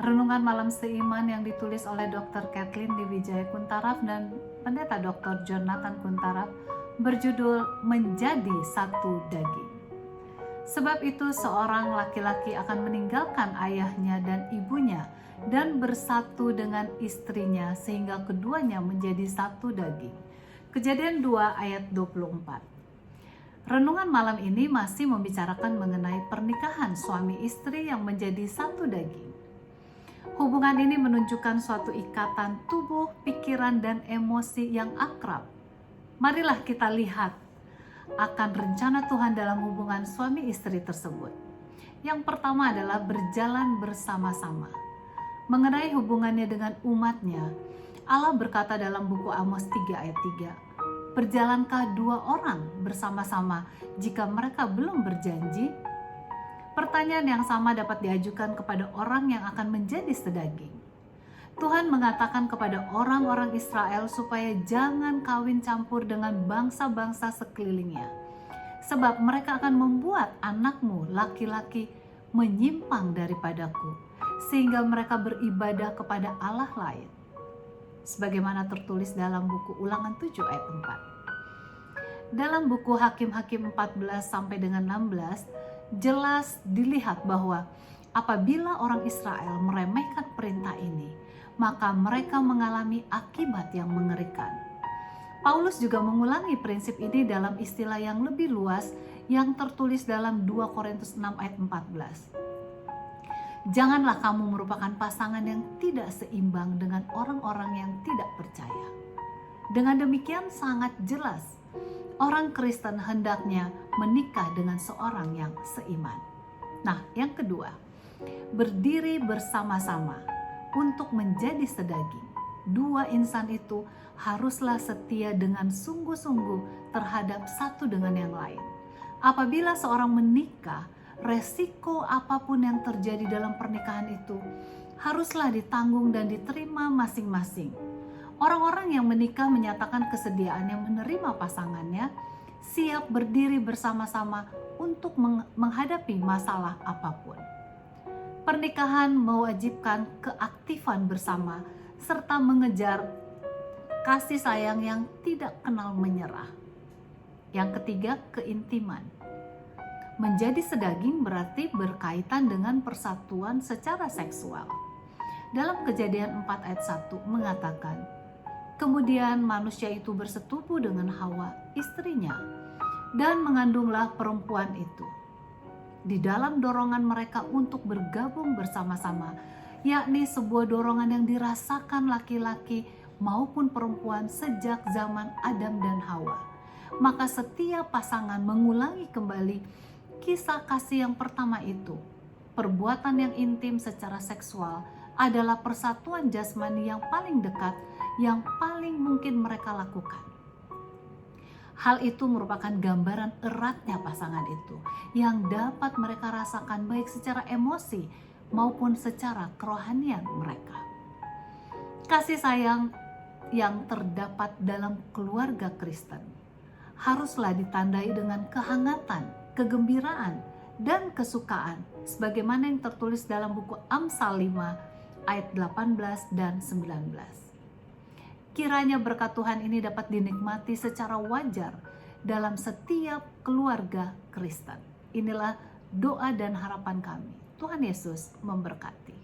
Renungan Malam Seiman yang ditulis oleh Dr. Kathleen Dewijaya Kuntaraf dan Pendeta Dr. Jonathan Kuntaraf berjudul Menjadi Satu Daging. Sebab itu seorang laki-laki akan meninggalkan ayahnya dan ibunya dan bersatu dengan istrinya sehingga keduanya menjadi satu daging. Kejadian 2 ayat 24. Renungan malam ini masih membicarakan mengenai pernikahan suami istri yang menjadi satu daging. Hubungan ini menunjukkan suatu ikatan tubuh, pikiran, dan emosi yang akrab. Marilah kita lihat akan rencana Tuhan dalam hubungan suami istri tersebut. Yang pertama adalah berjalan bersama-sama. Mengenai hubungannya dengan umatnya, Allah berkata dalam buku Amos 3 ayat 3, "Berjalankah dua orang bersama-sama jika mereka belum berjanji?" Pertanyaan yang sama dapat diajukan kepada orang yang akan menjadi sedaging. Tuhan mengatakan kepada orang-orang Israel supaya jangan kawin campur dengan bangsa-bangsa sekelilingnya. Sebab mereka akan membuat anakmu laki-laki menyimpang daripadaku, sehingga mereka beribadah kepada Allah lain. Sebagaimana tertulis dalam buku Ulangan 7 ayat 4. Dalam buku Hakim-Hakim 14 sampai dengan 16, jelas dilihat bahwa apabila orang Israel meremehkan perintah ini, maka mereka mengalami akibat yang mengerikan. Paulus juga mengulangi prinsip ini dalam istilah yang lebih luas yang tertulis dalam 2 Korintus 6 ayat 14. Janganlah kamu merupakan pasangan yang tidak seimbang dengan orang-orang yang tidak percaya. Dengan demikian sangat jelas, orang Kristen hendaknya menikah dengan seorang yang seiman. Nah, yang kedua, berdiri bersama-sama untuk menjadi sedaging. Dua insan itu haruslah setia dengan sungguh-sungguh terhadap satu dengan yang lain. Apabila seorang menikah, resiko apapun yang terjadi dalam pernikahan itu haruslah ditanggung dan diterima masing-masing. Orang-orang yang menikah menyatakan kesediaannya menerima pasangannya, siap berdiri bersama-sama untuk menghadapi masalah apapun. Pernikahan mewajibkan keaktifan bersama serta mengejar kasih sayang yang tidak kenal menyerah. Yang ketiga, keintiman. Menjadi sedaging berarti berkaitan dengan persatuan secara seksual. Dalam Kejadian 4 ayat 1 mengatakan, "Kemudian manusia itu bersetubuh dengan Hawa, istrinya, dan mengandunglah perempuan itu." Di dalam dorongan mereka untuk bergabung bersama-sama, yakni sebuah dorongan yang dirasakan laki-laki maupun perempuan sejak zaman Adam dan Hawa. Maka setiap pasangan mengulangi kembali kisah kasih yang pertama itu. Perbuatan yang intim secara seksual adalah persatuan jasmani yang paling dekat, yang paling mungkin mereka lakukan. Hal itu merupakan gambaran eratnya pasangan itu yang dapat mereka rasakan baik secara emosi maupun secara kerohanian mereka. Kasih sayang yang terdapat dalam keluarga Kristen haruslah ditandai dengan kehangatan, kegembiraan, dan kesukaan sebagaimana yang tertulis dalam buku Amsal 5 ayat 18 dan 19. Kiranya berkat Tuhan ini dapat dinikmati secara wajar dalam setiap keluarga Kristen. Inilah doa dan harapan kami. Tuhan Yesus memberkati.